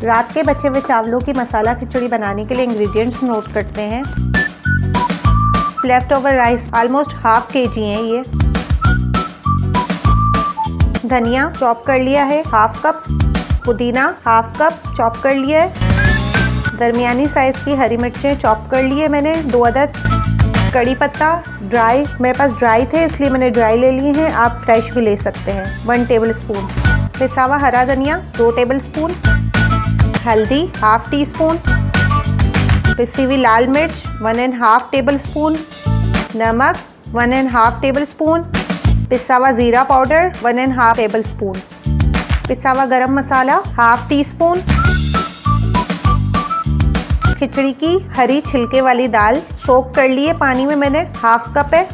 रात के बचे हुए चावलों की मसाला खिचड़ी बनाने के लिए इंग्रेडिएंट्स नोट करते हैं। Left over rice almost ½ kg है ये। धनिया चॉप कर लिया है ½ कप। पुदीना ½ कप चॉप कर लिया है। दरमियानी साइज की हरी मिर्चें चॉप कर लिए मैंने 2 अदद। कड़ी पत्ता ड्राई, मेरे पास ड्राई थे इसलिए मैंने ड्राई ले लिए हैं, आप फ्रेश भी ले सकते हैं। 1 टेबलस्पून। पिसा हुआ हरा धनिया 2 टेबलस्पून। हल्दी ½ टीस्पून। पिसी हुई लाल मिर्च 1½ टेबलस्पून। नमक 1½ टेबलस्पून। पिसा हुआ जीरा पाउडर 1½ टेबलस्पून। पिसा हुआ गरम मसाला ½ टीस्पून। खिचड़ी की हरी छिलके वाली दाल सोक कर लिए पानी में मैंने, ½ कप है।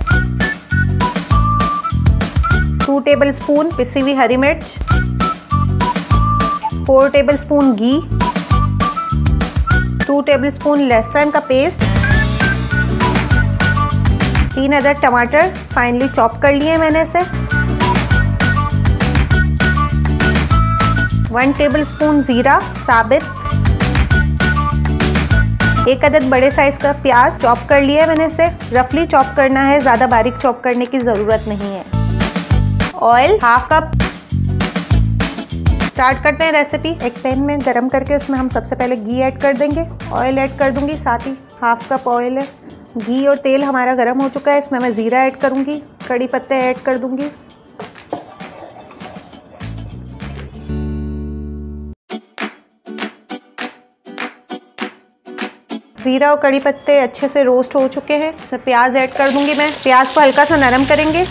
2 टेबलस्पून पिसी हुई हरी मिर्च। 4 टेबलस्पून घी। 2 टेबलस्पून लहसुन का पेस्ट। 3 अदद टमाटर फाइनली चॉप कर लिए मैंने इसे। 1 टेबलस्पून जीरा साबित। 1 अदद बड़े साइज का प्याज चॉप कर लिया है मैंने इसे। रफली चॉप करना है, ज़्यादा बारीक चॉप करने की ज़रूरत नहीं है। Oil ½ cup. स्टार्ट करते हैं रेसिपी। एक पैन में गरम करके उसमें हम सबसे पहले घी ऐड कर देंगे। ऑयल ऐड कर दूंगी, साथ ही ½ कप ऑयल है। घी और तेल हमारा गरम हो चुका है, इसमें मैं ज़ीरा ऐड करूंगी। कड़ी पत्ते ऐड कर दूंगी। ज़ीरा और कड़ी पत्ते अच्छे से रोस्ट हो चुके हैं। इसमें प्याज ऐड कर दूंगी मैं। प्याज को हल्का सा नरम करेंगे।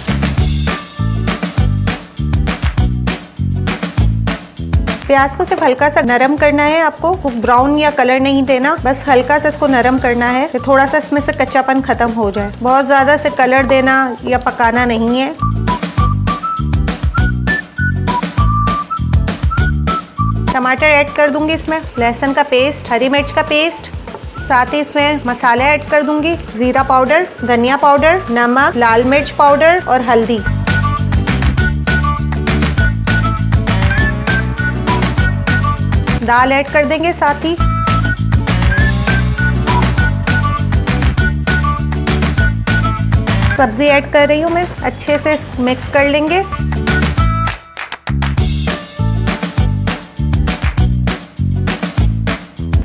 प्याज को सिर्फ हल्का सा नरम करना है, आपको ब्राउन या कलर नहीं देना, बस हल्का सा इसको नरम करना है कि थोड़ा सा इसमें से कच्चापन खत्म हो जाए। बहुत ज़्यादा से कलर देना या पकाना नहीं है। टमाटर ऐड कर दूंगी इसमें। लहसुन का पेस्ट, हरी मिर्च का पेस्ट, साथ ही इसमें मसाले ऐड कर दूंगी। जीरा पाउडर, धनिया पाउडर, नमक, लाल मिर्च पाउडर और हल्दी। दाल ऐड कर देंगे साथ ही। सब्जी ऐड कर रही हूँ मैं, अच्छे से मिक्स कर लेंगे।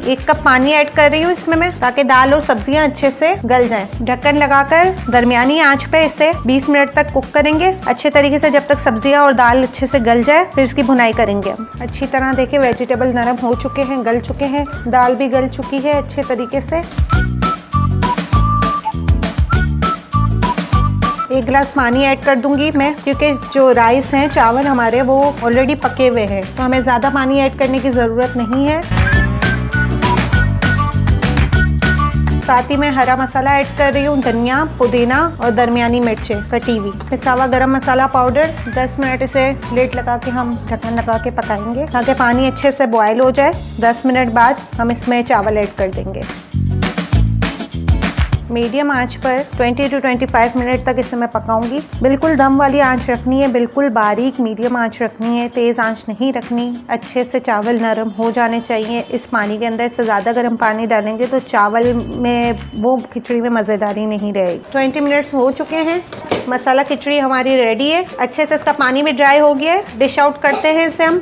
एक कप पानी ऐड कर रही हूँ इसमें मैं, ताकि दाल और सब्जियां अच्छे से गल जाएं। ढक्कन लगाकर दरमियानी आंच पे इसे 20 मिनट तक कुक करेंगे अच्छे तरीके से, जब तक सब्जियां और दाल अच्छे से गल जाए। फिर इसकी भुनाई करेंगे हम अच्छी तरह। देखिए वेजिटेबल नरम हो चुके हैं, गल चुके हैं, दाल भी गल चुकी है अच्छे तरीके से। 1 गिलास पानी ऐड कर दूंगी मैं, क्योंकि जो राइस हैं, चावल हमारे वो ऑलरेडी पके हुए हैं, तो हमें ज़्यादा पानी ऐड करने की ज़रूरत नहीं है। साथ ही मैं हरा मसाला ऐड कर रही हूँ, धनिया, पुदीना और दरमियानी मिर्चें कटी हुई। पिसा हुआ गरम मसाला पाउडर। 10 मिनट इसे प्लेट लगा के हम ढक्कन लगा के पकाएंगे, ताकि पानी अच्छे से बॉयल हो जाए। 10 मिनट बाद हम इसमें चावल ऐड कर देंगे। मीडियम आंच पर 20 to 25 मिनट तक इसे मैं पकाऊंगी। बिल्कुल दम वाली आंच रखनी है, बिल्कुल बारीक मीडियम आंच रखनी है, तेज़ आंच नहीं रखनी। अच्छे से चावल नरम हो जाने चाहिए इस पानी के अंदर। इससे ज़्यादा गर्म पानी डालेंगे तो चावल में वो खिचड़ी में मज़ेदारी नहीं रहेगी। 20 मिनट्स हो चुके हैं। मसाला खिचड़ी हमारी रेडी है। अच्छे से इसका पानी भी ड्राई हो गया है। डिश आउट करते हैं इसे हम।